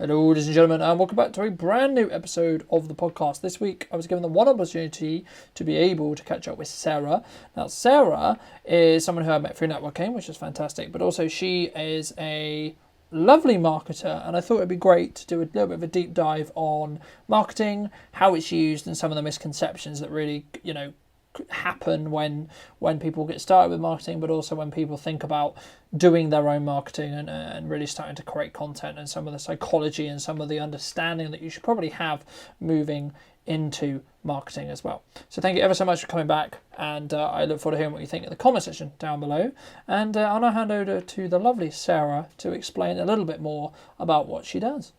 Hello, ladies and gentlemen, and welcome back to a brand new episode of the podcast. This week, I was given the one opportunity to be able to catch up with Sarah. Now, Sarah is someone who I met through networking, which is fantastic, but also she is a lovely marketer, and I thought it'd be great to do a little bit of a deep dive on marketing, how it's used, and some of the misconceptions that really, happen when people get started with marketing, but also when people think about doing their own marketing and really starting to create content, and some of the psychology and some of the understanding that you should probably have moving into marketing as well. So thank you ever so much for coming back, and I look forward to hearing what you think in the comment section down below. And I'll now hand over to the lovely Sarah to explain a little bit more about what she does.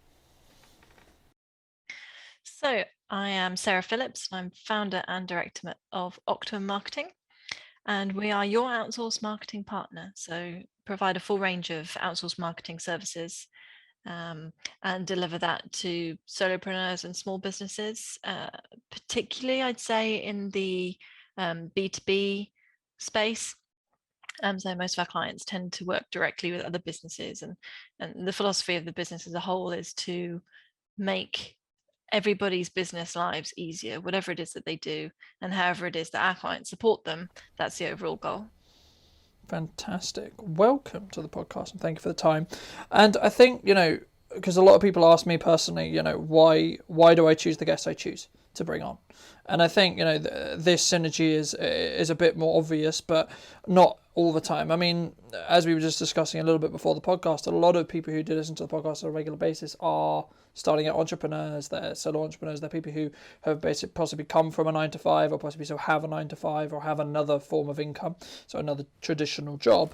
So I am Sarah Phillips, and I'm founder and director of Optimum Marketing, and we are your outsourced marketing partner. So provide a full range of outsourced marketing services and deliver that to solopreneurs and small businesses, particularly I'd say in the B2B space. So most of our clients tend to work directly with other businesses, and the philosophy of the business as a whole is to make everybody's business lives easier, whatever it is that they do, and however it is that our clients support them. That's the overall goal. Fantastic. Welcome to the podcast, and thank you for the time. And I think, because a lot of people ask me personally, why do I choose the guests I choose to bring on? And I think, this synergy is a bit more obvious, but not all the time. I mean, as we were just discussing a little bit before the podcast, a lot of people who do listen to the podcast on a regular basis are starting out entrepreneurs, they're solo entrepreneurs, they're people who have basically possibly come from a 9 to 5, or possibly so have a 9 to 5, or have another form of income, so another traditional job.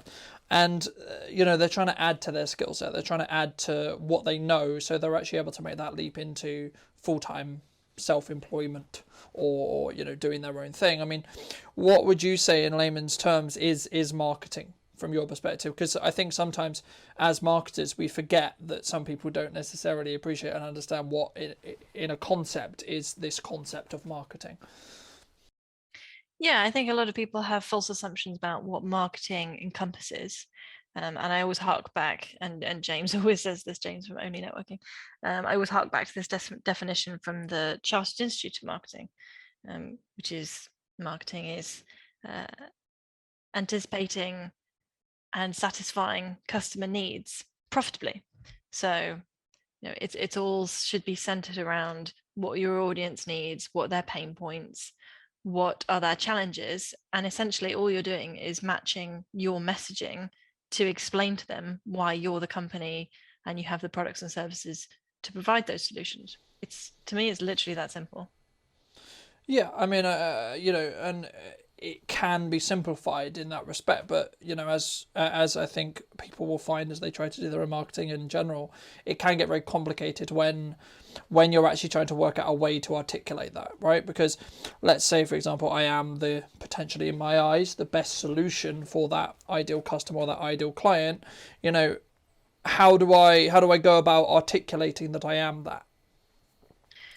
And they're trying to add to their skill set, they're trying to add to what they know, so they're actually able to make that leap into full-time self-employment, or doing their own thing. I mean, what would you say in layman's terms is marketing from your perspective? Because I think sometimes as marketers we forget that some people don't necessarily appreciate and understand what in a concept is this concept of marketing. Yeah, I think a lot of people have false assumptions about what marketing encompasses. And I always hark back, and James always says this, James from ONLE Networking. I always hark back to this definition from the Chartered Institute of Marketing, which is marketing is anticipating and satisfying customer needs profitably. So, it's all should be centered around what your audience needs, what their pain points, what are their challenges, and essentially all you're doing is matching your messaging to explain to them why you're the company and you have the products and services to provide those solutions. To me, it's literally that simple. Yeah, I mean, and it can be simplified in that respect, but as I think people will find as they try to do their own marketing in general, it can get very complicated when you're actually trying to work out a way to articulate that, right? Because let's say, for example, I am the potentially, in my eyes, the best solution for that ideal customer or that ideal client. How do I go about articulating that I am that?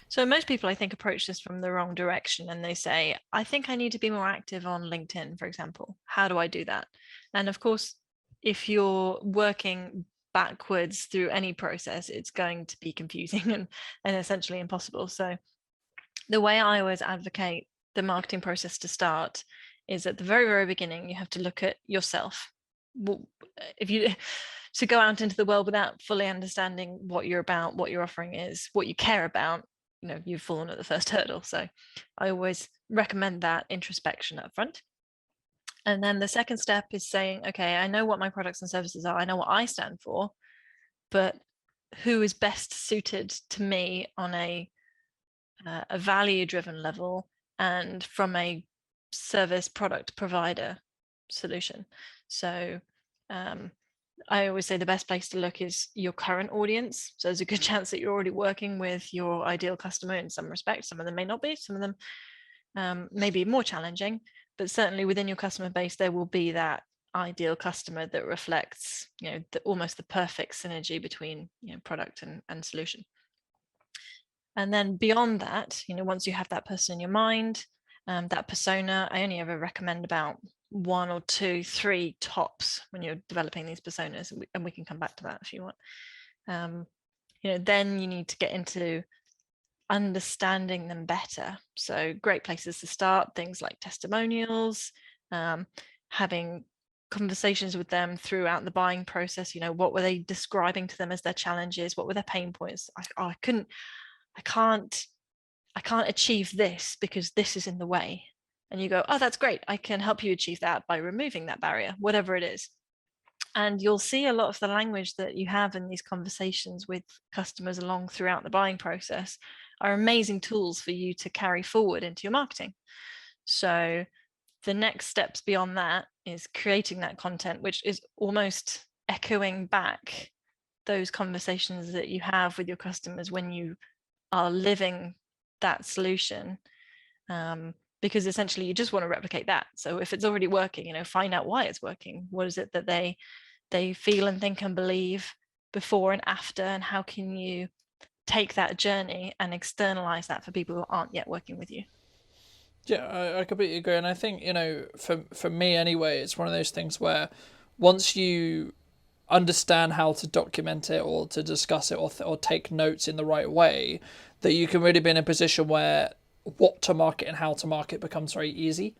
So most people, I think, approach this from the wrong direction, and they say, I think I need to be more active on LinkedIn, for example. How do I do that? And of course, if you're working backwards through any process, it's going to be confusing and essentially impossible. So the way I always advocate the marketing process to start is at the very, very beginning, you have to look at yourself. If you to go out into the world without fully understanding what you're about, what your offering is, what you care about, you've fallen at the first hurdle. So I always recommend that introspection up front. And then the second step is saying, okay, I know what my products and services are, I know what I stand for, but who is best suited to me on a value driven level and from a service product provider solution. So I always say the best place to look is your current audience. So there's a good chance that you're already working with your ideal customer in some respects. Some of them may not be, some of them may be more challenging, but certainly within your customer base, there will be that ideal customer that reflects, almost the perfect synergy between, product and solution. And then beyond that, once you have that person in your mind, that persona, I only ever recommend about 1 or 2, 3 tops when you're developing these personas, and we can come back to that if you want. then you need to get into understanding them better. So great places to start, things like testimonials, having conversations with them throughout the buying process. What were they describing to them as their challenges? What were their pain points? I can't achieve this because this is in the way. And you go, oh, that's great. I can help you achieve that by removing that barrier, whatever it is. And you'll see a lot of the language that you have in these conversations with customers along throughout the buying process are amazing tools for you to carry forward into your marketing. So the next steps beyond that is creating that content, which is almost echoing back those conversations that you have with your customers when you are living that solution. Because essentially you just want to replicate that. So if it's already working, find out why it's working. What is it that they feel and think and believe before and after, and how can you take that journey and externalize that for people who aren't yet working with you? Yeah, I completely agree. And I think, for me anyway, it's one of those things where once you understand how to document it or to discuss it or take notes in the right way, that you can really be in a position where what to market and how to market becomes very easy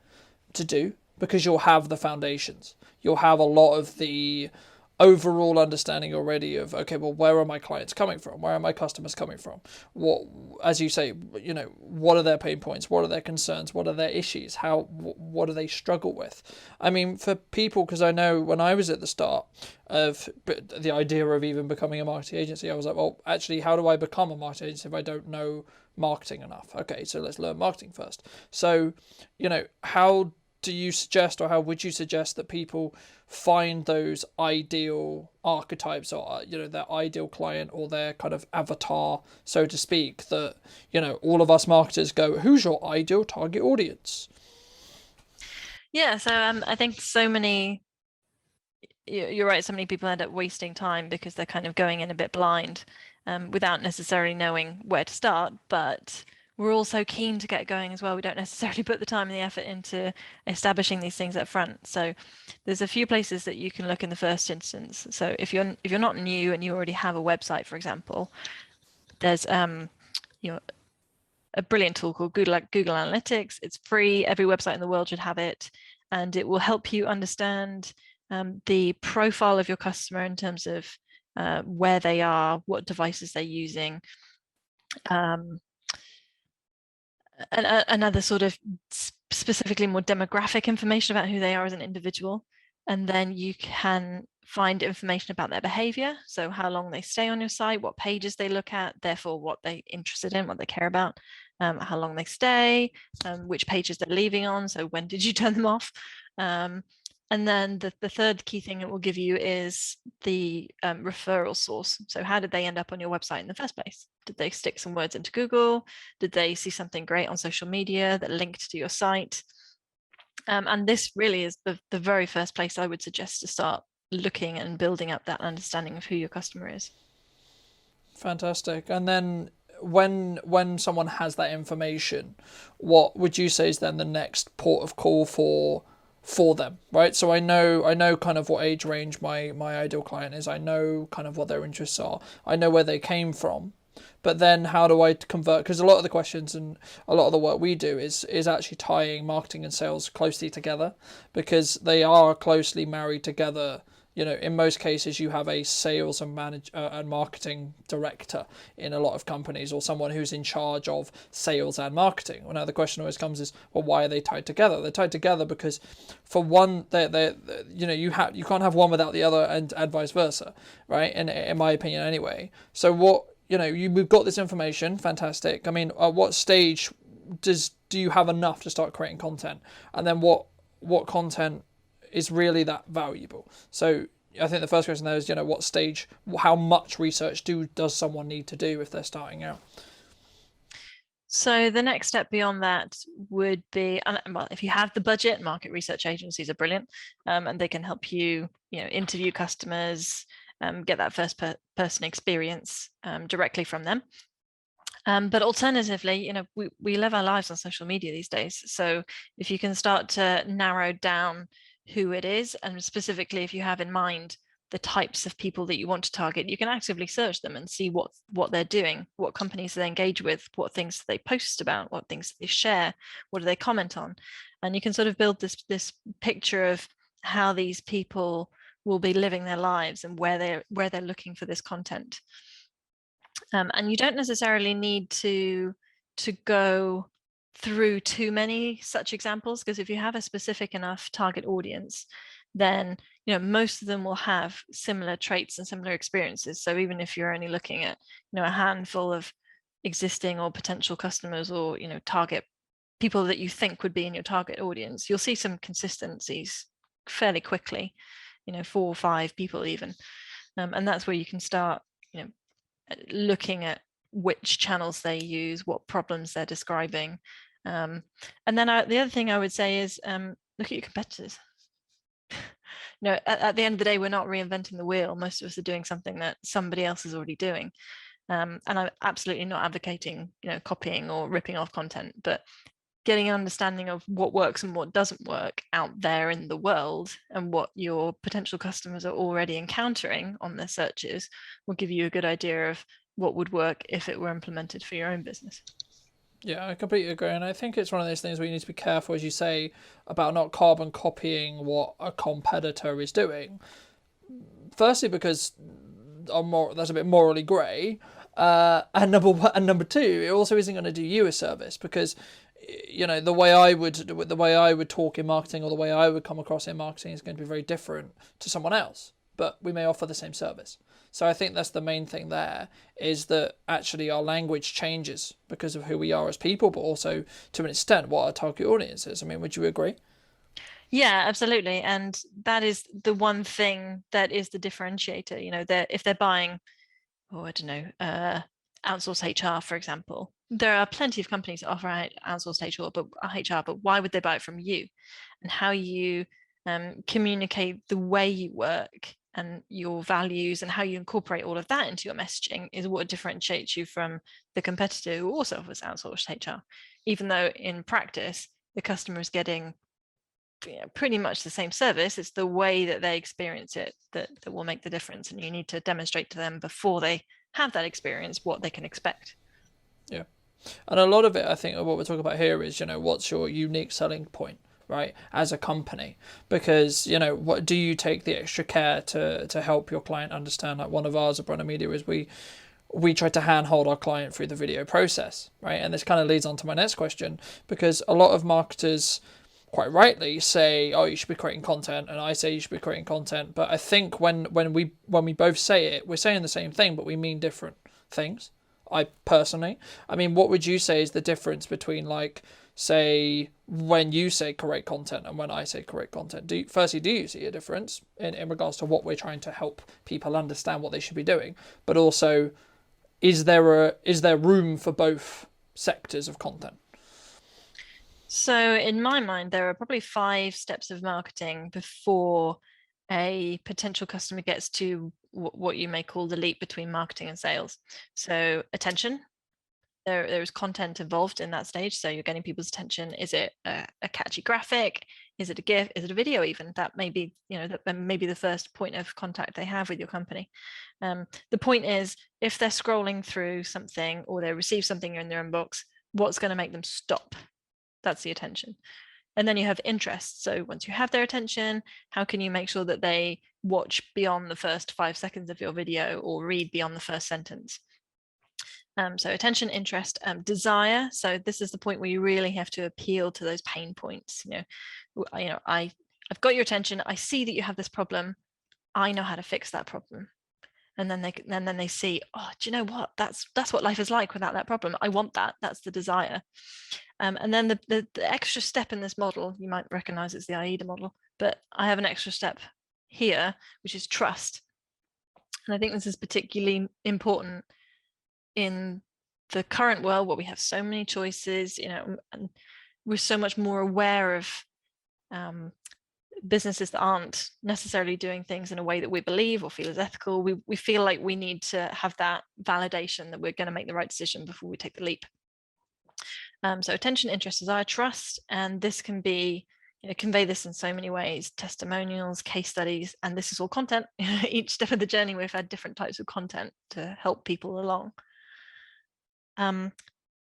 to do, because you'll have the foundations. You'll have a lot of the overall understanding already of, okay, well, where are my clients coming from? Where are my customers coming from? What, as you say, what are their pain points? What are their concerns? What are their issues? What do they struggle with? I mean, for people, because I know when I was at the start of the idea of even becoming a marketing agency, I was like, well, actually, how do I become a marketing agency if I don't know marketing enough? Okay, so let's learn marketing first. So, how do you suggest, or how would you suggest that people find those ideal archetypes, or their ideal client, or their kind of avatar, so to speak, that all of us marketers go, who's your ideal target audience? Yeah, so I think you're right, so many people end up wasting time because they're kind of going in a bit blind, without necessarily knowing where to start. But we're all so keen to get going as well. We don't necessarily put the time and the effort into establishing these things up front. So there's a few places that you can look in the first instance. So if you're not new and you already have a website, for example, there's a brilliant tool called Google Analytics. It's free. Every website in the world should have it, and it will help you understand the profile of your customer in terms of where they are, what devices they're using, and other sort of specifically more demographic information about who they are as an individual. And then you can find information about their behavior. So how long they stay on your site, what pages they look at, therefore what they're interested in, what they care about, how long they stay, which pages they're leaving on. So when did you turn them off? And then the third key thing it will give you is the referral source. So how did they end up on your website in the first place? Did they stick some words into Google? Did they see something great on social media that linked to your site? And this really is the very first place I would suggest to start looking and building up that understanding of who your customer is. Fantastic. And then when someone has that information, what would you say is then the next port of call for them, right? So I know kind of what age range my ideal client is. I know kind of what their interests are. I know where they came from. But then how do I convert? Because a lot of the questions and a lot of the work we do is actually tying marketing and sales closely together, because they are closely married together. In most cases, you have a sales and marketing director in a lot of companies, or someone who's in charge of sales and marketing. Well, now the question always comes is, well, why are they tied together? They're tied together because, for one, you can't have one without the other, and vice versa, right? In my opinion, anyway. So what we've got this information, fantastic. I mean, at what stage do you have enough to start creating content, and then what content is really that valuable? So I think the first question there is, what stage, how much research does someone need to do if they're starting out? So the next step beyond that would be, well, if you have the budget, market research agencies are brilliant, and they can help you, interview customers, get that first person experience directly from them. But alternatively, we live our lives on social media these days. So if you can start to narrow down who it is, and specifically if you have in mind the types of people that you want to target, you can actively search them and see what they're doing, what companies they engage with, what things they post about, what things they share, what do they comment on. And you can sort of build this picture of how these people will be living their lives and where they're looking for this content. And you don't necessarily need to go through too many such examples, because if you have a specific enough target audience, then most of them will have similar traits and similar experiences. So even if you're only looking at a handful of existing or potential customers, or target people that you think would be in your target audience, you'll see some consistencies fairly quickly, 4 or 5 people even, and that's where you can start looking at which channels they use, what problems they're describing. And then the other thing I would say is look at your competitors. At the end of the day, we're not reinventing the wheel. Most of us are doing something that somebody else is already doing. And I'm absolutely not advocating, copying or ripping off content, but getting an understanding of what works and what doesn't work out there in the world, and what your potential customers are already encountering on their searches will give you a good idea of what would work if it were implemented for your own business. Yeah, I completely agree. And I think it's one of those things where you need to be careful, as you say, about not carbon copying what a competitor is doing. Firstly, because that's a bit morally grey. And number two, it also isn't going to do you a service, because the way I would talk in marketing, or the way I would come across in marketing, is going to be very different to someone else, but we may offer the same service. So I think that's the main thing there, is that actually our language changes because of who we are as people, but also to an extent what our target audience is. I mean, would you agree? Yeah, absolutely. And that is the one thing that is the differentiator. If they're buying, I don't know, outsourced HR, for example, there are plenty of companies that offer outsourced HR, but why would they buy it from you? And how you communicate the way you work and your values, and how you incorporate all of that into your messaging, is what differentiates you from the competitor who also offers outsourced HR, even though in practice the customer is getting pretty much the same service. It's the way that they experience it that will make the difference, and you need to demonstrate to them before they have that experience what they can expect. Yeah. And a lot of it, I think, of what we're talking about here is, what's your unique selling point, right, as a company? Because, what do you take the extra care to help your client understand? Like, one of ours at Brunton Media is we try to handhold our client through the video process, right? And this kind of leads on to my next question, because a lot of marketers quite rightly say, oh, you should be creating content, and I say you should be creating content. But I think when we both say it, we're saying the same thing, but we mean different things. I mean, what would you say is the difference between, like, say, when you say create content and when I say create content? Do you see a difference in regards to what we're trying to help people understand what they should be doing? But also, is there room for both sectors of content? So in my mind, there are probably 5 steps of marketing before a potential customer gets to what you may call the leap between marketing and sales. So attention, there is content involved in that stage. So you're getting people's attention. Is it a catchy graphic? Is it a GIF? Is it a video even? That may be, that may be the first point of contact they have with your company. The point is, if they're scrolling through something or they receive something in their inbox, what's going to make them stop? That's the attention. And then you have interest. So once you have their attention, how can you make sure that they watch beyond the first 5 seconds of your video, or read beyond the first sentence? So attention, interest, desire. So this is the point where you really have to appeal to those pain points. I've got your attention. I see that you have this problem. I know how to fix that problem. And then they see, oh, do you know what? That's what life is like without that problem. I want that. That's the desire. And then the extra step in this model, you might recognize it's the AIDA model, but I have an extra step here, which is trust. And I think this is particularly important in the current world, where we have so many choices, and we're so much more aware of businesses that aren't necessarily doing things in a way that we believe or feel is ethical. We feel like we need to have that validation that we're going to make the right decision before we take the leap. So attention, interest, desire, trust, and this can be, convey this in so many ways: testimonials, case studies, and this is all content. Each step of the journey, we've had different types of content to help people along.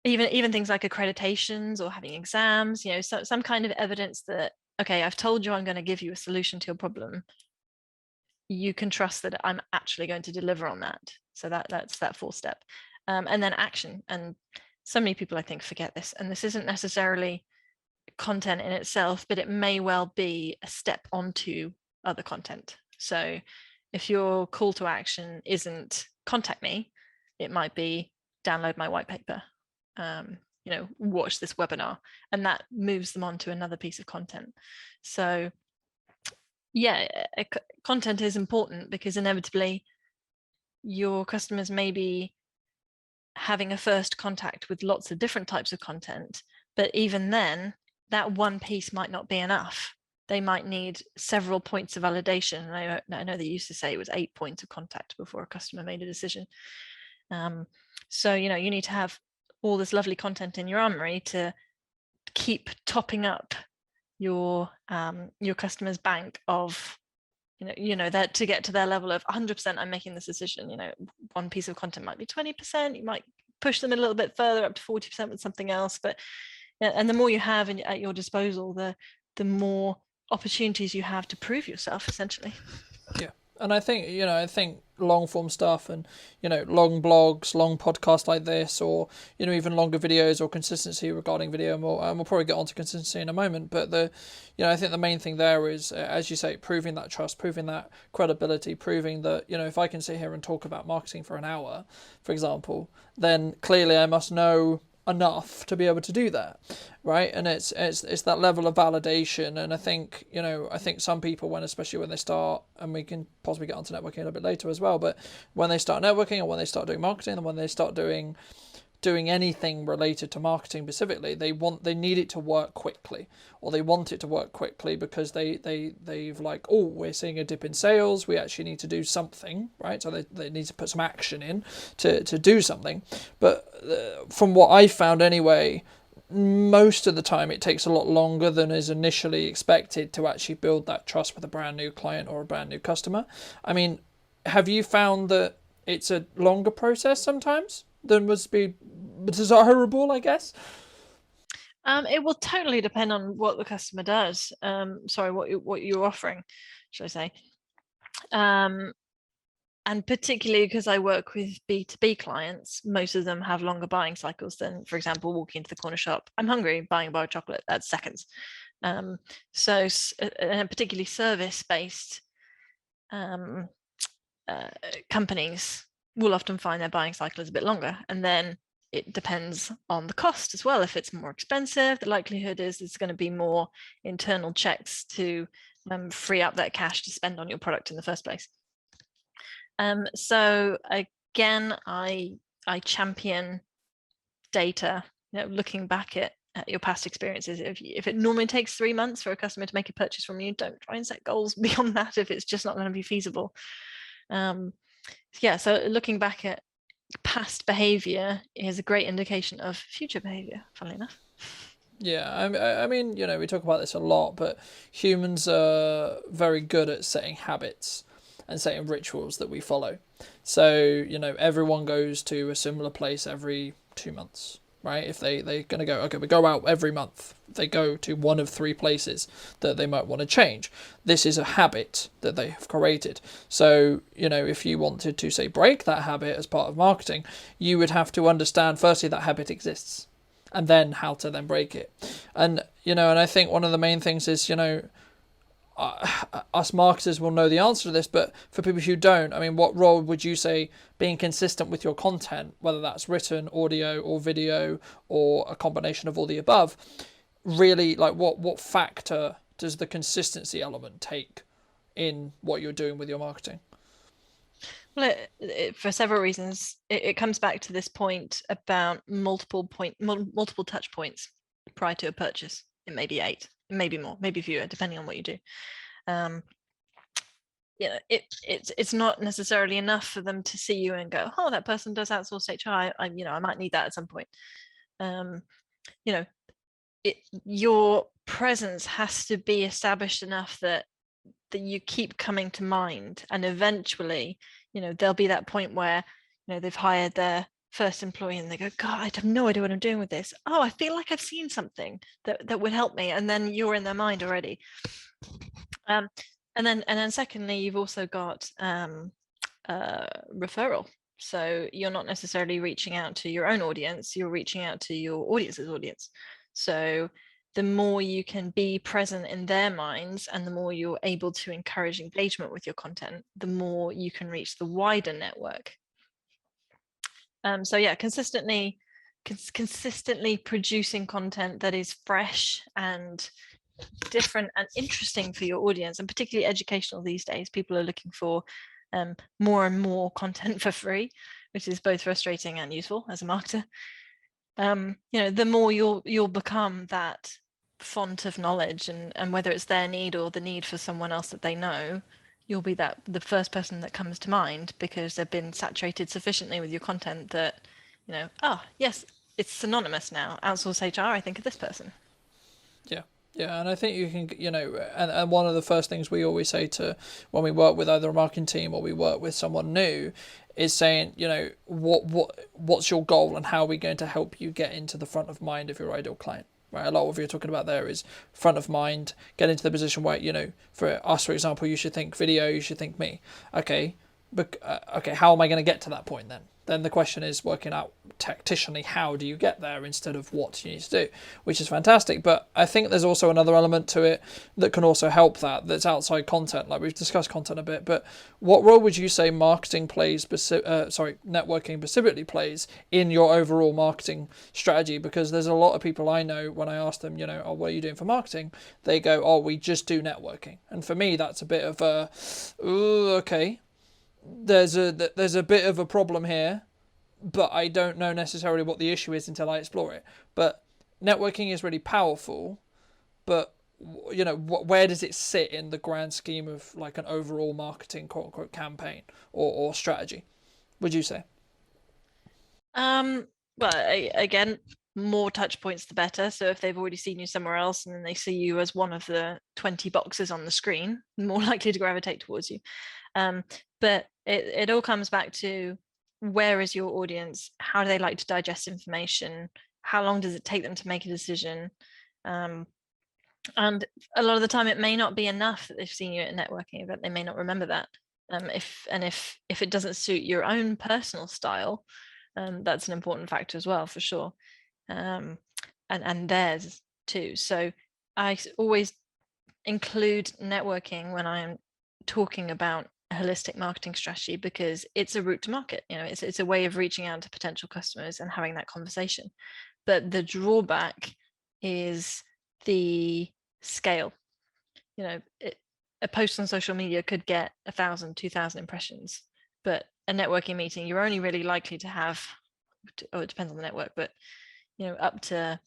Even things like accreditations or having exams, some kind of evidence that, okay, I've told you I'm going to give you a solution to your problem. You can trust that I'm actually going to deliver on that. So that's that 4th step. And then action. And so many people, I think, forget this. And this isn't necessarily content in itself, but it may well be a step onto other content. So if your call to action isn't contact me, it might be download my white paper, watch this webinar, and that moves them on to another piece of content. So yeah, content is important, because inevitably your customers may be having a first contact with lots of different types of content, but even then, that one piece might not be enough. They might need several points of validation. I know they used to say it was 8 points of contact before a customer made a decision. So you need to have all this lovely content in your armory to keep topping up your customers' bank of that, to get to their level of 100%. I'm making this decision. One piece of content might be 20%. You might push them a little bit further, up to 40% with something else. But and the more you have at your disposal, the more opportunities you have to prove yourself, essentially. Yeah. And I think, long form stuff and, long blogs, long podcasts like this, or, even longer videos, or consistency regarding video. And we'll probably get onto consistency in a moment. But I think the main thing there is, as you say, proving that trust, proving that credibility, proving that, if I can sit here and talk about marketing for an hour, for example, then clearly I must know enough to be able to do that, right? And it's that level of validation. And I think some people, especially when they start, and we can possibly get onto networking a little bit later as well, but when they start networking, or when they start doing marketing, and when they start doing anything related to marketing specifically, they need it to work quickly, or they want it to work quickly, because they've like, oh, we're seeing a dip in sales, we actually need to do something, right? So they need to put some action in to do something. But from what I found anyway, most of the time it takes a lot longer than is initially expected to actually build that trust with a brand new client or a brand new customer. I mean, have you found that it's a longer process sometimes than would be desirable, I guess? It will totally depend on what the customer does. What you're offering, should I say? And particularly because I work with B2B clients, most of them have longer buying cycles than, for example, walking into the corner shop, I'm hungry, buying a bar of chocolate. That's seconds. So particularly service-based companies will often find their buying cycle is a bit longer. And then it depends on the cost as well. If it's more expensive, the likelihood is there's going to be more internal checks to free up that cash to spend on your product in the first place. So again, I champion data, looking back at your past experiences. If it normally takes 3 months for a customer to make a purchase from you, don't try and set goals beyond that if it's just not going to be feasible. So looking back at past behavior is a great indication of future behavior, funnily enough. Yeah, I mean, we talk about this a lot, but humans are very good at setting habits and setting rituals that we follow. So, everyone goes to a similar place every 2 months, right? If they're going to go, okay, we go out every month. They go to one of 3 places that they might want to change. This is a habit that they have created. So, if you wanted to, say, break that habit as part of marketing, you would have to understand, firstly, that habit exists, and then how to then break it. And, and I think one of the main things is, us marketers will know the answer to this, but for people who don't, I mean, what role would you say being consistent with your content, whether that's written, audio, or video, or a combination of all the above, really, like, what factor does the consistency element take in what you're doing with your marketing? Well, for several reasons, it comes back to this point about multiple touch points prior to a purchase. It may be 8, it may be more, maybe fewer, depending on what you do. It's not necessarily enough for them to see you and go, oh, that person does outsource HR. I might need that at some point. Your presence has to be established enough that you keep coming to mind, and eventually, there'll be that point where, they've hired their first employee and they go, God, I have no idea what I'm doing with this. Oh, I feel like I've seen something that would help me. And then you're in their mind already. And then secondly, you've also got referral. So you're not necessarily reaching out to your own audience, you're reaching out to your audience's audience. So the more you can be present in their minds and the more you're able to encourage engagement with your content, the more you can reach the wider network. So yeah, consistently producing content that is fresh and different and interesting for your audience, and particularly educational these days. People are looking for more and more content for free, which is both frustrating and useful as a marketer. The more you'll become that font of knowledge, and whether it's their need or the need for someone else that they know, you'll be the first person that comes to mind because they've been saturated sufficiently with your content that, yes, it's synonymous now. Outsource HR, I think of this person. Yeah, and I think you can, and one of the first things we always say to when we work with either a marketing team or we work with someone new is saying, what's your goal and how are we going to help you get into the front of mind of your ideal client, right? A lot of what you're talking about there is front of mind, get into the position where, for us, for example, you should think video, you should think me. Okay, but how am I going to get to that point then? Then the question is working out tacticially how do you get there instead of what you need to do, which is fantastic. But I think there's also another element to it that can also help that's outside content. Like we've discussed content a bit, but what role would you say networking specifically plays in your overall marketing strategy? Because there's a lot of people I know when I ask them, oh, what are you doing for marketing? They go, oh, we just do networking. And for me, that's a bit of a, okay. There's a bit of a problem here, but I don't know necessarily what the issue is until I explore it. But networking is really powerful, but where does it sit in the grand scheme of like an overall marketing quote unquote campaign or strategy, would you say? Well, again, more touch points the better. So if they've already seen you somewhere else and then they see you as one of the 20 boxes on the screen, more likely to gravitate towards you. But it all comes back to, where is your audience? How do they like to digest information? How long does it take them to make a decision? And a lot of the time it may not be enough that they've seen you at a networking event. They may not remember that. If it doesn't suit your own personal style, that's an important factor as well, for sure. And theirs too. So I always include networking when I'm talking about a holistic marketing strategy, because it's a route to market. It's a way of reaching out to potential customers and having that conversation. But the drawback is the scale. A post on social media could get 1,000, 2,000 impressions, but a networking meeting, you're only really likely to have, it depends on the network, but up to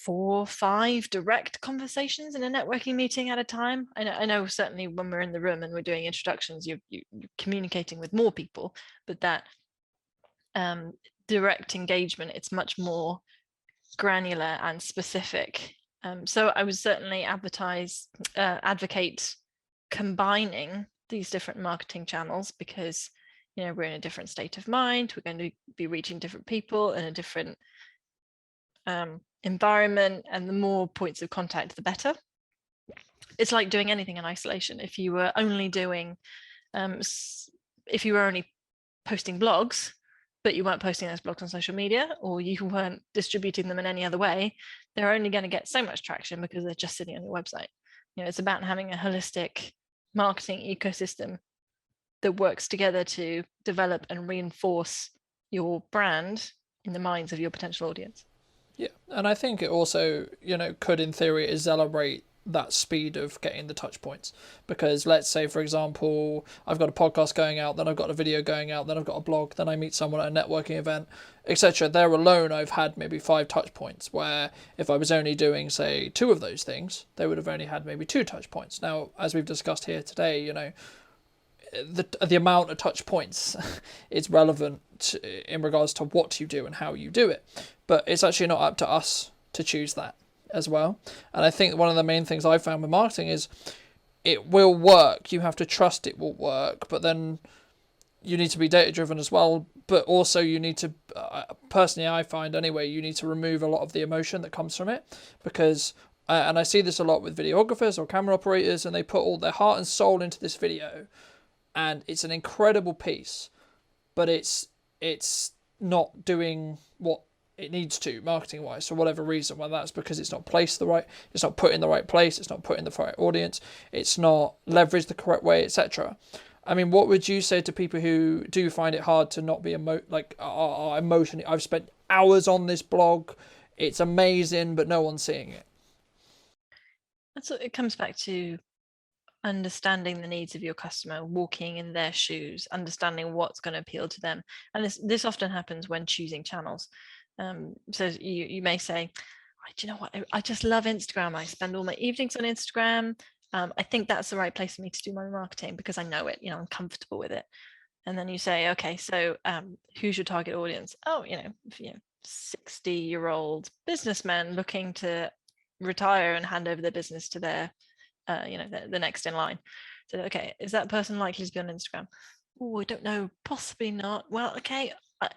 4 or 5 direct conversations in a networking meeting at a time. I know certainly when we're in the room and we're doing introductions, you're communicating with more people, but that direct engagement, it's much more granular and specific. So I would certainly advocate combining these different marketing channels, because we're in a different state of mind, we're going to be reaching different people in a different environment, and the more points of contact the better. It's like doing anything in isolation. If you were only posting blogs, but you weren't posting those blogs on social media, or you weren't distributing them in any other way, they're only going to get so much traction because they're just sitting on your website. It's about having a holistic marketing ecosystem that works together to develop and reinforce your brand in the minds of your potential audience. Yeah, and I think it also, could in theory accelerate that speed of getting the touch points, because let's say, for example, I've got a podcast going out, then I've got a video going out, then I've got a blog, then I meet someone at a networking event, etc. There alone I've had maybe 5 touch points, where if I was only doing, say, 2 of those things, they would have only had maybe 2 touch points. Now, as we've discussed here today, the amount of touch points is relevant in regards to what you do and how you do it, but it's actually not up to us to choose that. as well. And I think one of the main things I found with marketing is it will work. You have to trust it will work, but then you need to be data driven as well. But also you need to, personally, I find anyway, you need to remove a lot of the emotion that comes from it, because and I see this a lot with videographers or camera operators, and they put all their heart and soul into this video, and it's an incredible piece, but it's not doing what it needs to marketing wise for whatever reason, whether that's because it's not placed the right, it's not put in the right place, it's not put in the right audience, it's not leveraged the correct way, etc. I mean, what would you say to people who do find it hard to not be emotionally? I've spent hours on this blog, it's amazing, but no one's seeing it. That's it comes back to understanding the needs of your customer, walking in their shoes, understanding what's going to appeal to them. And this often happens when choosing channels. So you may say, do you know what? I just love Instagram. I spend all my evenings on Instagram. I think that's the right place for me to do my marketing because I know it, I'm comfortable with it. And then you say, okay, so who's your target audience? Oh, 60-year-old businessmen looking to retire and hand over their business to their the next in line. So, okay, is that person likely to be on Instagram? Oh, I don't know, possibly not. Well, okay,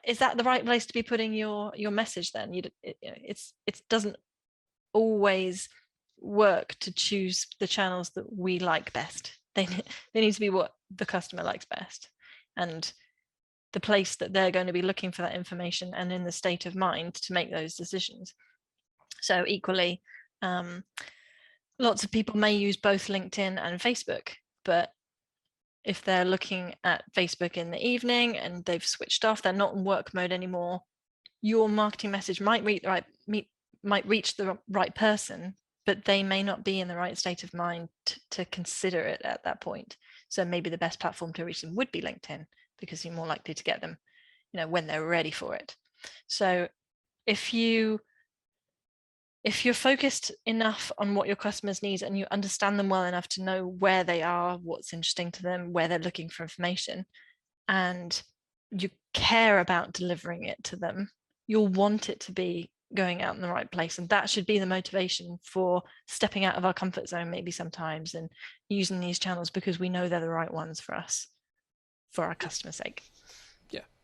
is that the right place to be putting your message then? It doesn't always work to choose the channels that we like best. They need to be what the customer likes best, and the place that they're going to be looking for that information and in the state of mind to make those decisions. So equally, lots of people may use both LinkedIn and Facebook, but if they're looking at Facebook in the evening and they've switched off, they're not in work mode anymore, your marketing message might reach the right person, but they may not be in the right state of mind to consider it at that point. So maybe the best platform to reach them would be LinkedIn, because you're more likely to get them, when they're ready for it. So if you're focused enough on what your customers need and you understand them well enough to know where they are, what's interesting to them, where they're looking for information, and you care about delivering it to them, you'll want it to be going out in the right place. And that should be the motivation for stepping out of our comfort zone maybe sometimes and using these channels, because we know they're the right ones for us, for our customer's sake.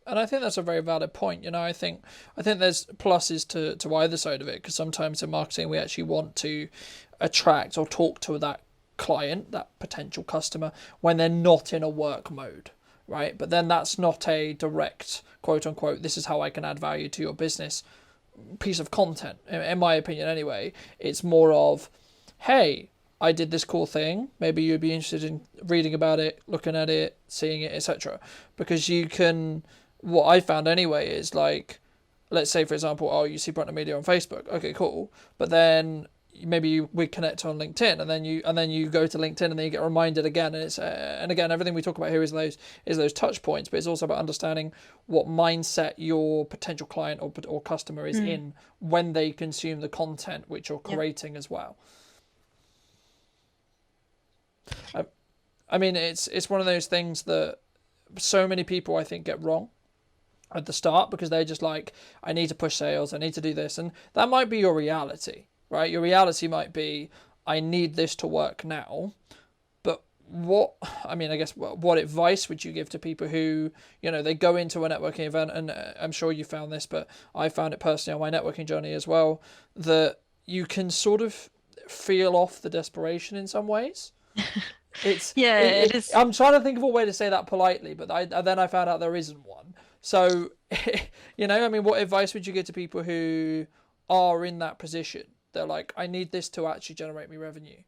And I think that's a very valid point. I think there's pluses to either side of it, because sometimes in marketing we actually want to attract or talk to that client, that potential customer, when they're not in a work mode, right? But then that's not a direct, quote unquote, this is how I can add value to your business piece of content, in my opinion anyway. It's more of, hey, I did this cool thing, maybe you'd be interested in reading about it, looking at it, seeing it, etc. Because you can, what I found anyway is, like, let's say for example, you see Brunton Media on Facebook, okay, cool, but then maybe we connect on LinkedIn, and then you go to LinkedIn and then you get reminded again, and it's and again, everything we talk about here is those touch points, but it's also about understanding what mindset your potential client or customer is in when they consume the content which you're creating as well. I mean, it's one of those things that so many people I think get wrong at the start, because they're just like, I need to push sales, I need to do this, and that might be your reality, right? Your reality might be, I need this to work now. But what advice would you give to people who, they go into a networking event, and I'm sure you found this, but I found it personally on my networking journey as well, that you can sort of feel off the desperation in some ways. It is. I'm trying to think of a way to say that politely, but then I found out there isn't one. So, what advice would you give to people who are in that position? They're like, I need this to actually generate me revenue.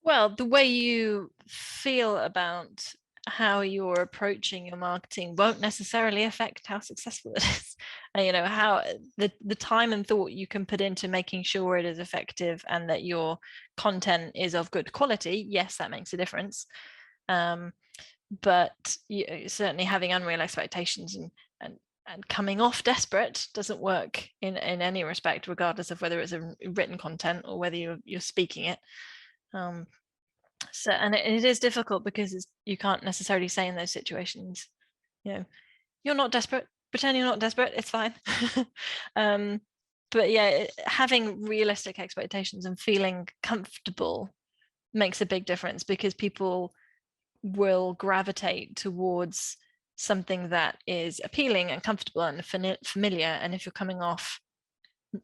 Well, the way you feel about how you're approaching your marketing won't necessarily affect how successful it is. How the time and thought you can put into making sure it is effective and that your content is of good quality, yes, that makes a difference. But certainly having unreal expectations and coming off desperate doesn't work in any respect, regardless of whether it's a written content or whether you're speaking it. So, and it is difficult because you can't necessarily say in those situations, you're not desperate, pretend you're not desperate, it's fine. but yeah, having realistic expectations and feeling comfortable makes a big difference, because people will gravitate towards something that is appealing and comfortable and familiar. And if you're coming off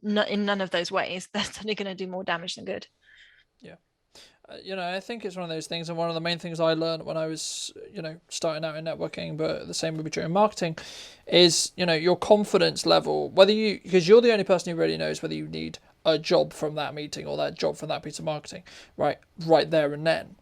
in none of those ways, that's only going to do more damage than good. Yeah. I think it's one of those things, and one of the main things I learned when I was, starting out in networking, but the same would be true in marketing, is, your confidence level, because you're the only person who really knows whether you need a job from that meeting or that job from that piece of marketing, right there and then.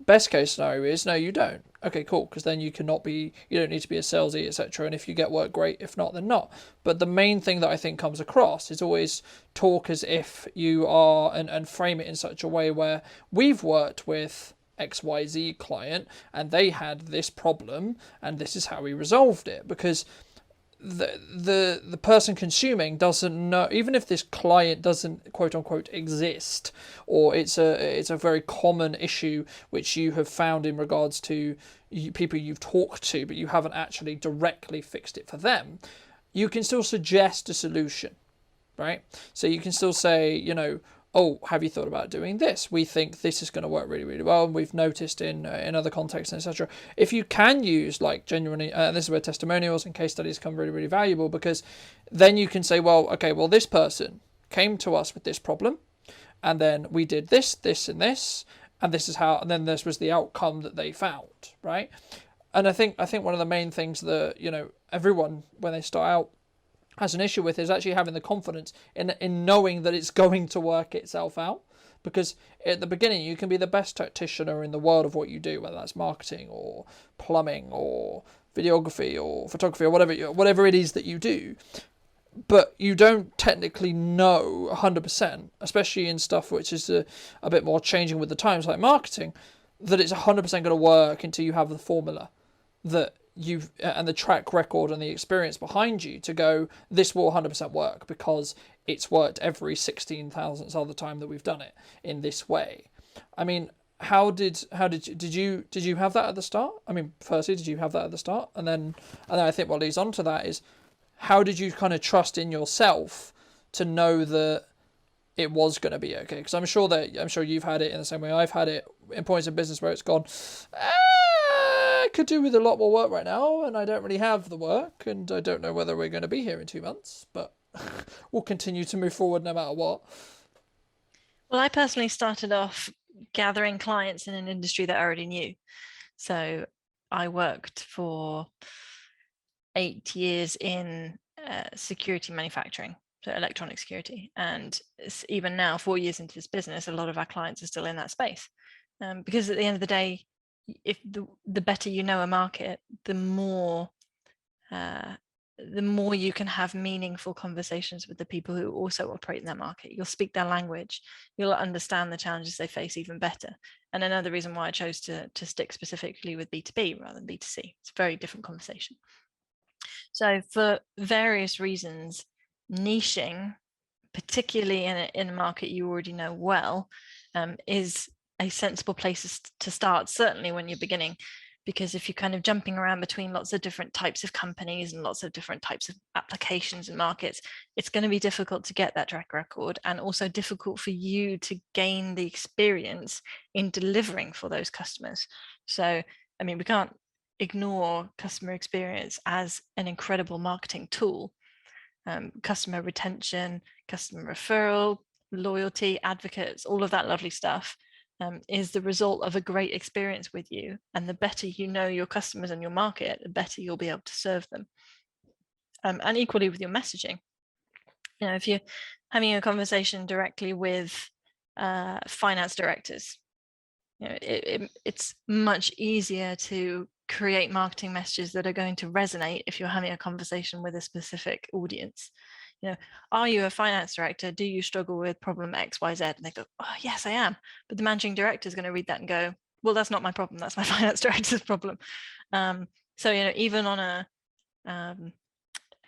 Best case scenario is no, you don't. Okay, cool, because then you don't need to be a salesy, etc. And if you get work, great. If not, then not. But the main thing that I think comes across is always talk as if you are, and frame it in such a way where we've worked with XYZ client and they had this problem and this is how we resolved it. Because the person consuming doesn't know, even if this client doesn't quote unquote exist, or it's a very common issue which you have found in regards to people you've talked to, but you haven't actually directly fixed it for them, you can still suggest a solution, right? So you can still say, oh, have you thought about doing this? We think this is going to work really, really well, and we've noticed in other contexts, etc. If you can use genuinely, this is where testimonials and case studies come really, really valuable, because then you can say, well, okay, well, this person came to us with this problem, and then we did this, this, and this, and this is how, and then this was the outcome that they found, right? And I think one of the main things that everyone, when they start out, has an issue with is actually having the confidence in knowing that it's going to work itself out. Because at the beginning, you can be the best practitioner in the world of what you do, whether that's marketing or plumbing or videography or photography or whatever it is that you do. But you don't technically know 100%, especially in stuff which is a bit more changing with the times, like marketing, that it's 100% going to work until you have the formula that you've and the track record and the experience behind you to go, this will 100% work because it's worked every 16,000th other time that we've done it in this way. I mean, did you have that at the start? I mean, firstly, did you have that at the start? And then I think what leads on to that is, how did you kind of trust in yourself to know that it was going to be okay? Because I'm sure you've had it in the same way I've had it in points of business where it's gone, I could do with a lot more work right now, and I don't really have the work, and I don't know whether we're going to be here in 2 months, but we'll continue to move forward no matter what. Well, I personally started off gathering clients in an industry that I already knew. So I worked for 8 years in security manufacturing, so electronic security. And even now, 4 years into this business, a lot of our clients are still in that space. Because at the end of the day, if the better you know a market, the more you can have meaningful conversations with the people who also operate in that market. You'll speak their language, you'll understand the challenges they face even better. And another reason why I chose to stick specifically with B2B rather than B2C. It's a very different conversation. So for various reasons, niching, particularly in a market you already know well, is a sensible place to start, certainly when you're beginning. Because if you're kind of jumping around between lots of different types of companies and lots of different types of applications and markets, it's going to be difficult to get that track record, and also difficult for you to gain the experience in delivering for those customers. So, I mean, we can't ignore customer experience as an incredible marketing tool. Customer retention, customer referral, loyalty, advocates, all of that lovely stuff is the result of a great experience with you. And the better you know your customers and your market, the better you'll be able to serve them. And equally with your messaging. If you're having a conversation directly with finance directors, it's much easier to create marketing messages that are going to resonate if you're having a conversation with a specific audience. Are you a finance director? Do you struggle with problem XYZ? And they go, oh yes, I am. But the managing director is going to read that and go, well, that's not my problem, that's my finance director's problem. So even on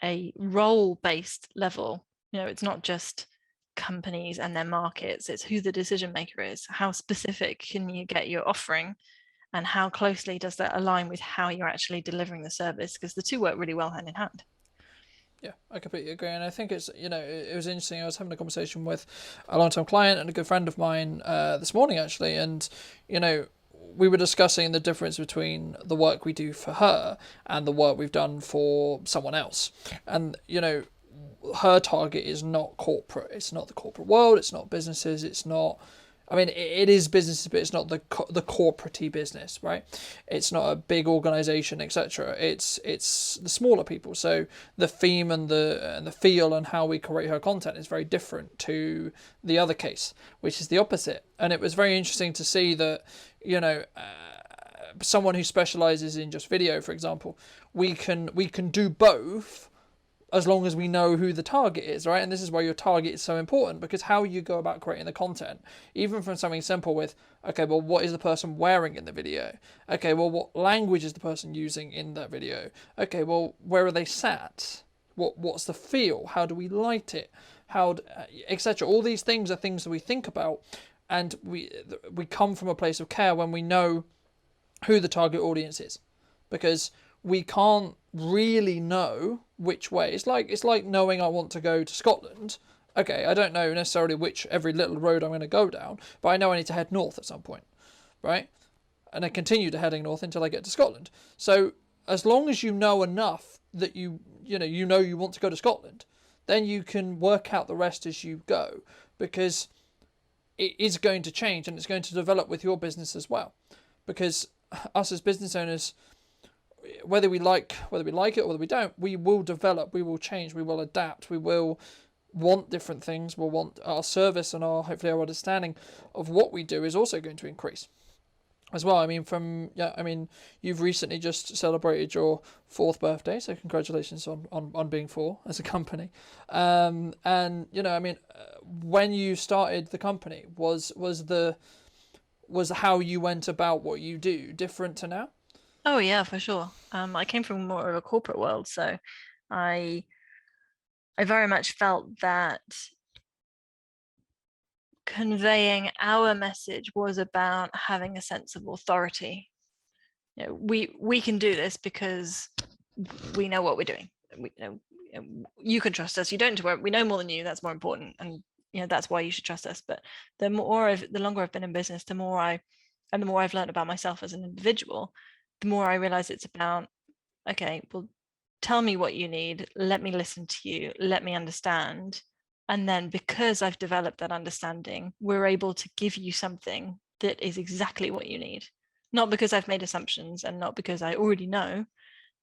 a role-based level, it's not just companies and their markets, it's who the decision maker is. How specific can you get your offering, and how closely does that align with how you're actually delivering the service? Because the two work really well hand in hand. Yeah, I completely agree, and I think it's, it was interesting. I was having a conversation with a long-time client and a good friend of mine this morning actually, and we were discussing the difference between the work we do for her and the work we've done for someone else, and her target is not corporate. It's not the corporate world. It's not businesses. It's not. I mean, it is businesses, but it's not the corporate-y business, right? It's not a big organization, etc. It's the smaller people. So the theme and the feel and how we create her content is very different to the other case, which is the opposite. And it was very interesting to see that, someone who specializes in just video, for example, we can do both as long as we know who the target is, right? And this is why your target is so important, because how you go about creating the content, even from something simple with, okay, well, what is the person wearing in the video? Okay, well, what language is the person using in that video? Okay, well, where are they sat? What's the feel? How do we light it? Etc. All these things are things that we think about, and we come from a place of care when we know who the target audience is, because we can't really know which way. It's like knowing I want to go to Scotland. Okay, I don't know necessarily which every little road I'm going to go down, but I know I need to head north at some point, right? And I continue to heading north until I get to Scotland. So as long as you know enough that you want to go to Scotland, then you can work out the rest as you go, because it is going to change and it's going to develop with your business as well. Because us as business owners, whether we like it or whether we don't, we will develop, we will change, we will adapt, we will want different things, we'll want our service, and hopefully our understanding of what we do is also going to increase as well. I mean, you've recently just celebrated your 4th birthday, so congratulations on being 4 as a company. And when you started the company, was how you went about what you do different to now? Oh yeah, for sure. I came from more of a corporate world, so I very much felt that conveying our message was about having a sense of authority. We can do this because we know what we're doing. You can trust us. You don't worry. We know more than you. That's more important, and that's why you should trust us. But the longer I've been in business, the more I've learned about myself as an individual, the more I realize it's about, okay, well, tell me what you need. Let me listen to you. Let me understand. And then because I've developed that understanding, we're able to give you something that is exactly what you need. Not because I've made assumptions and not because I already know.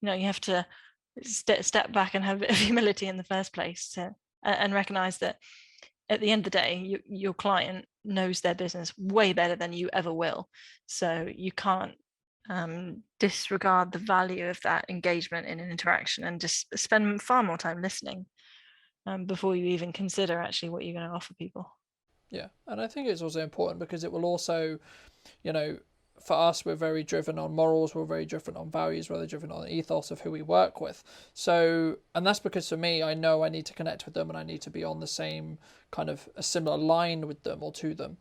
You have to step back and have a bit of humility in the first place and recognize that at the end of the day, your client knows their business way better than you ever will. So you can't disregard the value of that engagement in an interaction, and just spend far more time listening before you even consider actually what you're going to offer people. Yeah, and I think it's also important because it will also, for us, we're very driven on morals, we're very driven on values, we're very driven on the ethos of who we work with. So, and that's because for me, I know I need to connect with them and I need to be on the same kind of a similar line with them or to them,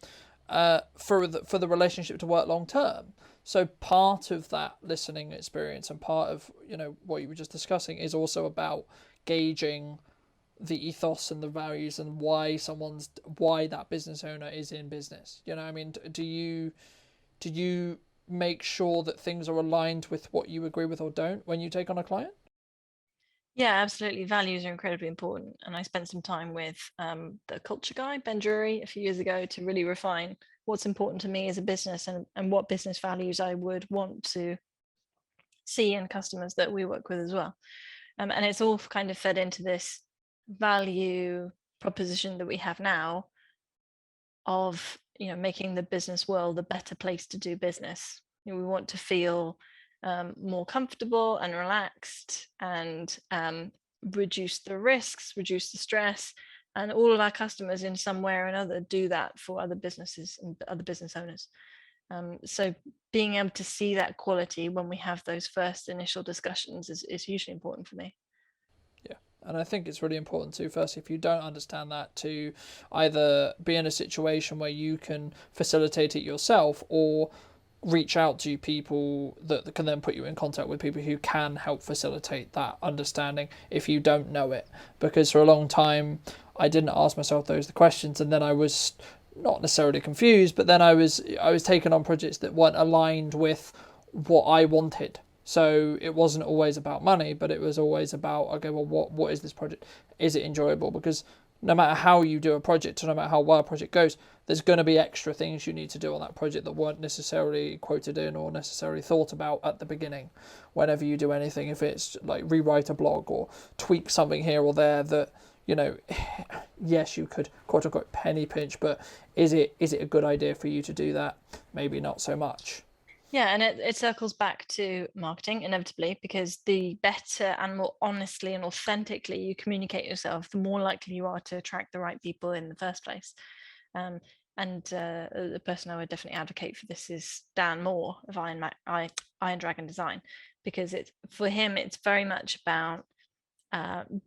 for the relationship to work long term. So part of that listening experience and part of what you were just discussing is also about gauging the ethos and the values and why that business owner is in business. Do you make sure that things are aligned with what you agree with or don't when you take on a client? Yeah, absolutely. Values are incredibly important. And I spent some time with the culture guy, Ben Drury, a few years ago to really refine what's important to me as a business, and what business values I would want to see in customers that we work with as well. And it's all kind of fed into this value proposition that we have now of making the business world a better place to do business. We want to feel more comfortable and relaxed, and reduce the risks, reduce the stress, and all of our customers in some way or another do that for other businesses and other business owners. So being able to see that quality when we have those first initial discussions is hugely important for me. Yeah. And I think it's really important too, first, if you don't understand that, to either be in a situation where you can facilitate it yourself, or reach out to people that can then put you in contact with people who can help facilitate that understanding if you don't know it. Because for a long time I didn't ask myself those questions, and then I was not necessarily confused, but then I was taking on projects that weren't aligned with what I wanted. So it wasn't always about money, but it was always about, okay, well, what is this project? Is it enjoyable? Because no matter how you do a project, or no matter how well a project goes, there's going to be extra things you need to do on that project that weren't necessarily quoted in or necessarily thought about at the beginning. Whenever you do anything, if it's like rewrite a blog or tweak something here or there that, you know, yes, you could quote unquote penny pinch, but is it a good idea for you to do that? Maybe not so much. Yeah, and it circles back to marketing inevitably, because the better and more honestly and authentically you communicate yourself, the more likely you are to attract the right people in the first place. The person I would definitely advocate for this is Dan Moore of Iron Dragon Design, because for him it's very much about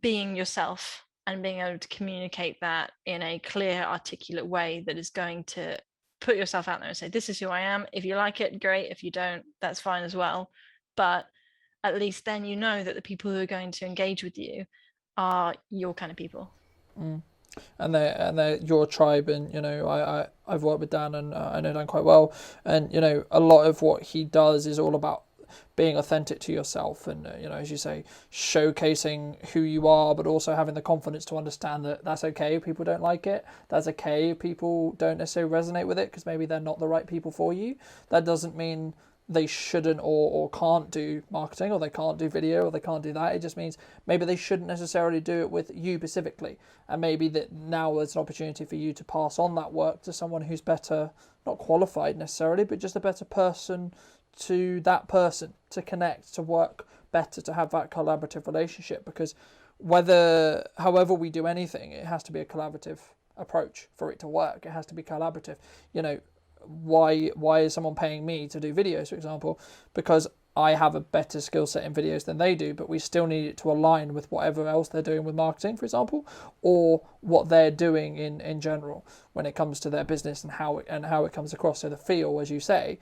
being yourself and being able to communicate that in a clear, articulate way that is going to put yourself out there and say, this is who I am. If you like it, great. If you don't, that's fine as well. But at least then you know that the people who are going to engage with you are your kind of people. And they're your tribe. And you know, I've worked with Dan, and I know Dan quite well, and you know, a lot of what he does is all about being authentic to yourself, and you know, as you say, showcasing who you are, but also having the confidence to understand that that's okay if people don't like it. That's okay if people don't necessarily resonate with it, because maybe they're not the right people for you. That doesn't mean they shouldn't or can't do marketing, or they can't do video, or they can't do that. It just means maybe they shouldn't necessarily do it with you specifically, and maybe that now there's an opportunity for you to pass on that work to someone who's better, not qualified necessarily, but just a better person to that person, to connect, to work better, to have that collaborative relationship. Because however we do anything, it has to be a collaborative approach for it to work. It has to be collaborative. You know, why is someone paying me to do videos, for example? Because I have a better skill set in videos than they do, but we still need it to align with whatever else they're doing with marketing, for example, or what they're doing in general when it comes to their business and how it comes across. So the feel, as you say,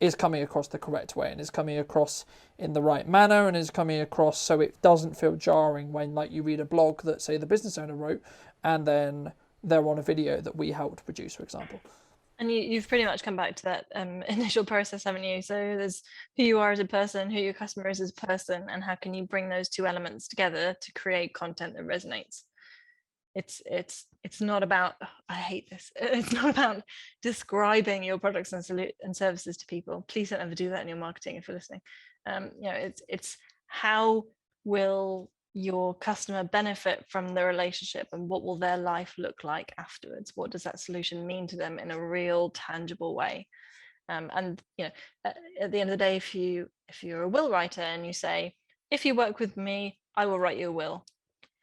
is coming across the correct way, and is coming across in the right manner, and is coming across so it doesn't feel jarring when, like, you read a blog that, say, the business owner wrote, and then they're on a video that we helped produce, for example. And you've pretty much come back to that initial process, haven't you? So there's who you are as a person, who your customer is as a person, and how can you bring those two elements together to create content that resonates. It's not about, I hate this, it's not about describing your products and services to people. Please don't ever do that in your marketing if you're listening. You know, it's how will your customer benefit from the relationship, and what will their life look like afterwards? What does that solution mean to them in a real, tangible way? And you know, at the end of the day, if you're a will writer and you say, if you work with me, I will write you a will.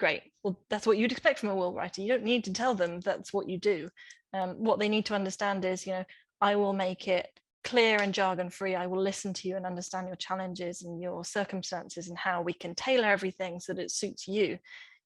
Great. Well, that's what you'd expect from a will writer. You don't need to tell them that's what you do. What they need to understand is, you know, I will make it clear and jargon free. I will listen to you and understand your challenges and your circumstances, and how we can tailor everything so that it suits you.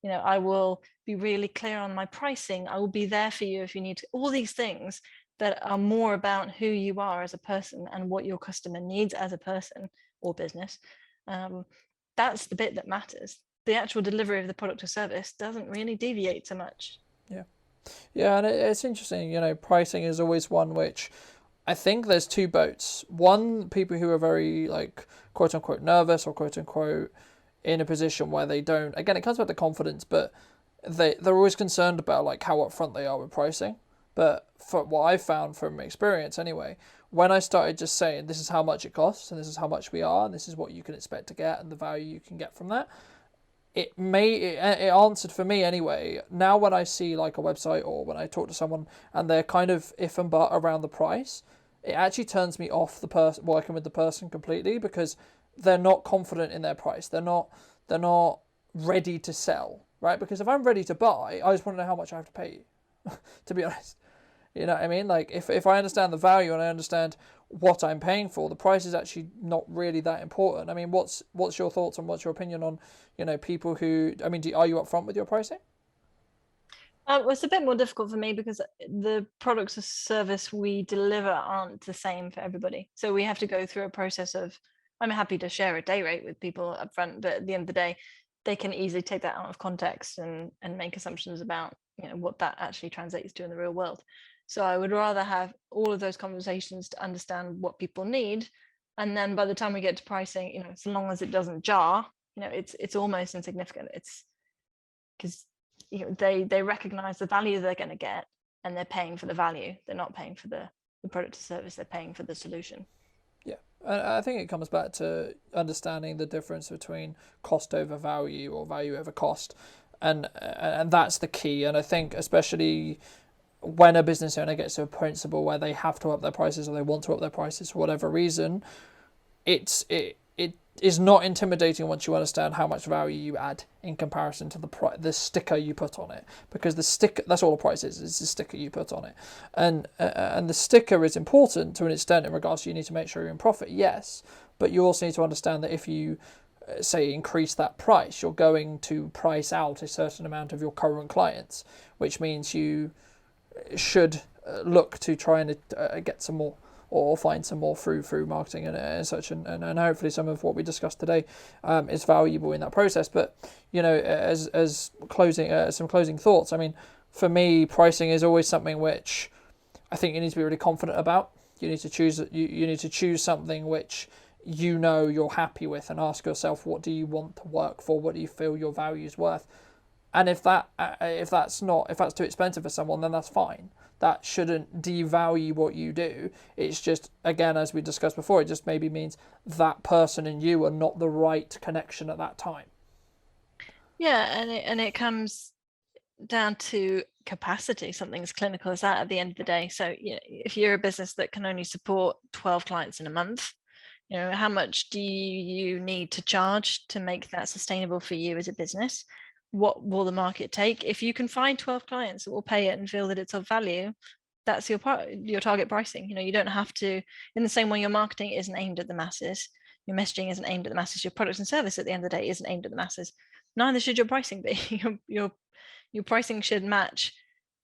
You know, I will be really clear on my pricing. I will be there for you if you need to. All these things that are more about who you are as a person and what your customer needs as a person or business. That's the bit that matters. The actual delivery of the product or service doesn't really deviate so much. Yeah, and it's interesting. You know, pricing is always one which I think there's two boats. One, people who are very, like, quote unquote nervous, or quote unquote in a position where they don't. Again, it comes back to confidence, but they're always concerned about, like, how upfront they are with pricing. But for what I've found from experience anyway, when I started just saying this is how much it costs, and this is how much we are, and this is what you can expect to get, and the value you can get from that, it answered for me anyway. Now when I see, like, a website, or when I talk to someone and they're kind of if and but around the price, it actually turns me off the person working with the person completely, because they're not confident in their price. They're not ready to sell, right? Because if I'm ready to buy, I just want to know how much I have to pay you, to be honest. You know what I mean? Like, if I understand the value and I understand what I'm paying for, the price is actually not really that important. I mean, what's your thoughts and what's your opinion on, you know, people who, I mean, are you upfront with your pricing? Well, it's a bit more difficult for me because the products or service we deliver aren't the same for everybody. So we have to go through a process of, I'm happy to share a day rate with people up front, but at the end of the day, they can easily take that out of context and make assumptions about, what that actually translates to in the real world. So I would rather have all of those conversations to understand what people need. And then by the time we get to pricing, as long as it doesn't jar, it's almost insignificant. It's because they recognize the value they're going to get, and they're paying for the value. They're not paying for the product or service. They're paying for the solution. Yeah, and I think it comes back to understanding the difference between cost over value or value over cost, and that's the key. And I think especially when a business owner gets to a principle where they have to up their prices or they want to up their prices for whatever reason, it is not intimidating once you understand how much value you add in comparison to the sticker you put on it, because the sticker, that's all the price is the sticker you put on it, and the sticker is important to an extent in regards to you need to make sure you're in profit, yes, but you also need to understand that if you say increase that price, you're going to price out a certain amount of your current clients, which means you should look to try and get some more or find some more through marketing and such, and hopefully some of what we discussed today is valuable in that process. But as closing some closing thoughts, I mean, for me, pricing is always something which I think you need to be really confident about. You need to choose something which you're happy with, and ask yourself, what do you want to work for? What do you feel your value is worth? And if that's too expensive for someone, then that's fine. That shouldn't devalue what you do. It's just, again, as we discussed before, it just maybe means that person and you are not the right connection at that time. Yeah, and it comes down to capacity, something as clinical as that at the end of the day. So if you're a business that can only support 12 clients in a month, how much do you need to charge to make that sustainable for you as a business? What will the market take? If you can find 12 clients that will pay it and feel that it's of value, that's your target pricing. You don't have to, in the same way your marketing isn't aimed at the masses, your messaging isn't aimed at the masses, your product and service at the end of the day isn't aimed at the masses. Neither should your pricing be. Your pricing should match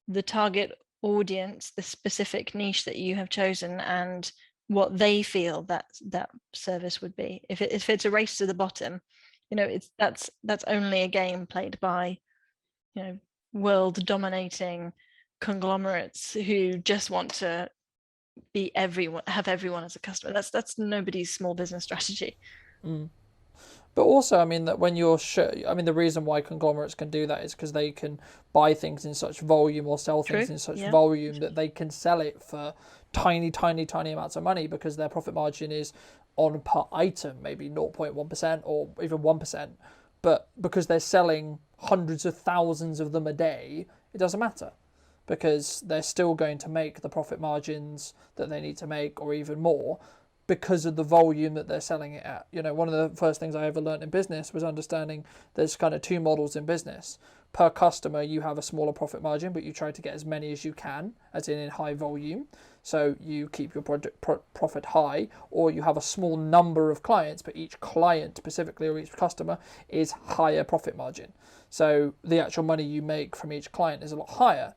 the target audience, the specific niche that you have chosen, and what they feel that service would be. If it's a race to the bottom, that's only a game played by world dominating conglomerates who just want to have everyone as a customer. That's nobody's small business strategy. But also, I mean, that when the reason why conglomerates can do that is because they can buy things in such volume or sell things in such volume that they can sell it for tiny amounts of money, because their profit margin is on per item, maybe 0.1% or even 1%. But because they're selling hundreds of thousands of them a day, it doesn't matter, because they're still going to make the profit margins that they need to make, or even more, because of the volume that they're selling it at. One of the first things I ever learned in business was understanding there's kind of two models in business. Per customer, you have a smaller profit margin, but you try to get as many as you can, as in high volume. So you keep your profit high, or you have a small number of clients, but each client specifically, or each customer, is higher profit margin. So the actual money you make from each client is a lot higher.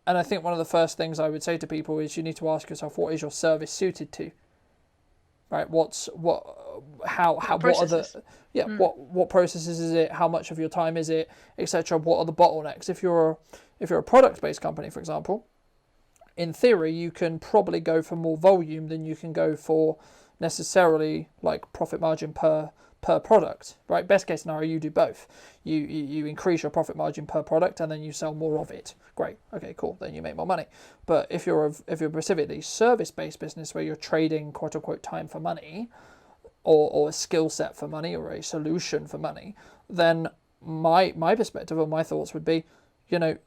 And I think one of the first things I would say to people is you need to ask yourself, what is your service suited to? Right? What processes is it? How much of your time is it, etc.? What are the bottlenecks? If you're a product-based company, for example, in theory, you can probably go for more volume than you can go for necessarily like profit margin per product, right? Best case scenario, you do both. You increase your profit margin per product and then you sell more of it. Great. Okay, cool. Then you make more money. But if you're specifically service-based business where you're trading quote unquote time for money, or a skill set for money, or a solution for money, then my perspective or my thoughts would be,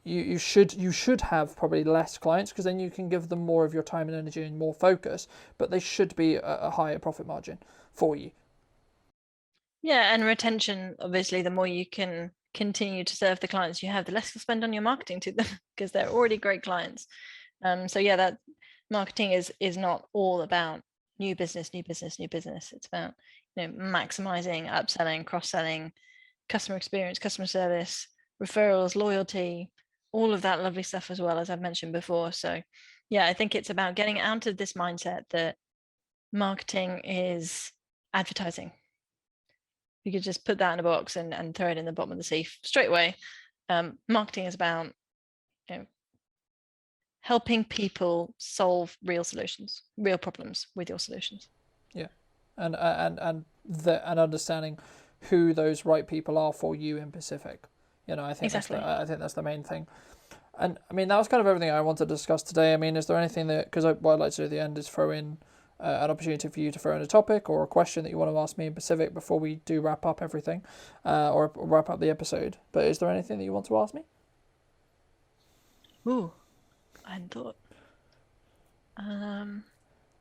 you should have probably less clients, because then you can give them more of your time and energy and more focus, but they should be a higher profit margin for you. Yeah, and retention, obviously, the more you can continue to serve the clients you have, the less you'll spend on your marketing to them, because they're already great clients. So yeah, that marketing is not all about new business. It's about maximizing, upselling, cross-selling, customer experience, customer service, referrals, loyalty, all of that lovely stuff as well, as I've mentioned before. So yeah, I think it's about getting out of this mindset that marketing is advertising. You could just put that in a box and throw it in the bottom of the sea straight away. Marketing is about, you know, helping people solve real solutions, real problems with your solutions. Yeah, and understanding who those right people are for you in Pacific. You know, I think Exactly. I think that's the main thing. And I mean, that was kind of everything I wanted to discuss today. I mean, is there anything that, because what I'd like to do at the end is throw in an opportunity for you to throw in a topic or a question that you want to ask me in Pacific before we do wrap up everything, or wrap up the episode. But is there anything that you want to ask me? Ooh, I hadn't thought.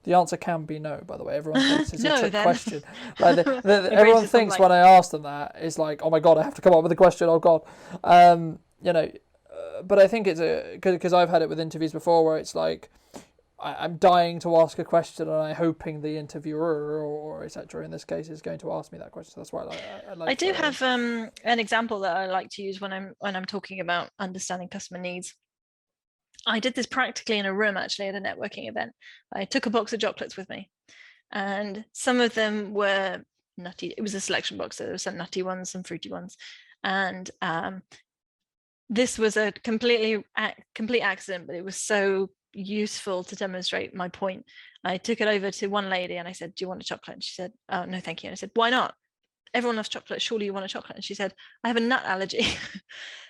The answer can be no, by the way. Everyone thinks it's No, a trick then. question. Like everyone thinks when I ask them that, it's like, oh my God, I have to come up with a question. Oh God. You know, but I think it's because I've had it with interviews before where it's like, I'm dying to ask a question and I'm hoping the interviewer or etc. in this case is going to ask me that question. So that's why I do have an example that I like to use when I'm talking about understanding customer needs. I did this practically in a room, actually, at a networking event. I took a box of chocolates with me, and some of them were nutty. It was a selection box, so there were some nutty ones, some fruity ones, and this was a complete accident, but it was so useful to demonstrate my point. I took it over to one lady and I said, "Do you want a chocolate?" And she said, "Oh, no, thank you." And I said, "Why not? Everyone loves chocolate. Surely you want a chocolate?" And she said, "I have a nut allergy."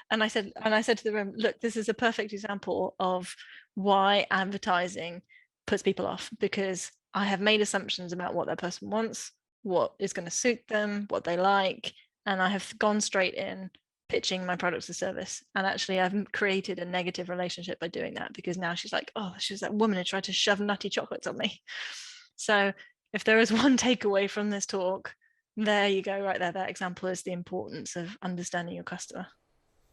And I said to the room, "Look, this is a perfect example of why advertising puts people off, because I have made assumptions about what that person wants, what is going to suit them, what they like, and I have gone straight in pitching my products or service. And actually, I've created a negative relationship by doing that, because now she's like, oh, she was that woman who tried to shove nutty chocolates on me." So if there is one takeaway from this talk, there you go, right there. That example is the importance of understanding your customer.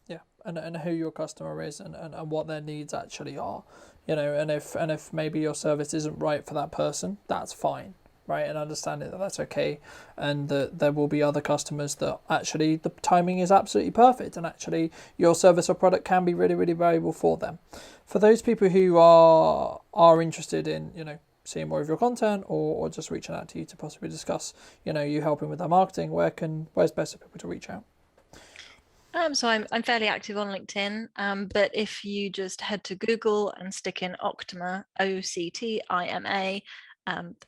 Yeah, and who your customer is and what their needs actually are, you know, and if maybe your service isn't right for that person, that's fine, right? And understanding that that's okay, and that there will be other customers that actually the timing is absolutely perfect, and actually your service or product can be really, really valuable for them. For those people who are interested in, you know, seeing more of your content or just reaching out to you to possibly discuss, you know, you helping with their marketing, where's best for people to reach out? So I'm fairly active on LinkedIn, but if you just head to Google and stick in Octima, OCTIMA,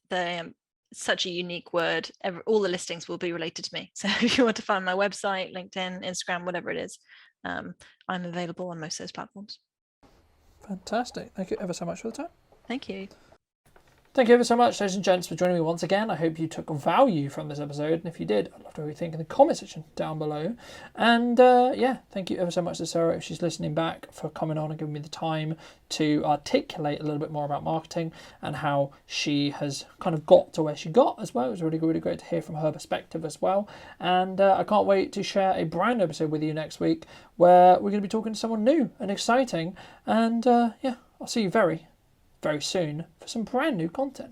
the such a unique word. All the listings will be related to me. So if you want to find my website, LinkedIn, Instagram, whatever it is, I'm available on most of those platforms. Fantastic. Thank you ever so much for the time. Thank you. Thank you ever so much, ladies and gents, for joining me once again. I hope you took value from this episode, and if you did, I'd love to hear what you think in the comment section down below. And yeah, thank you ever so much to Sarah, if she's listening back, for coming on and giving me the time to articulate a little bit more about marketing and how she has kind of got to where she got as well. It was really, really great to hear from her perspective as well. And I can't wait to share a brand new episode with you next week, where we're going to be talking to someone new and exciting. And yeah, I'll see you very, very soon for some brand new content.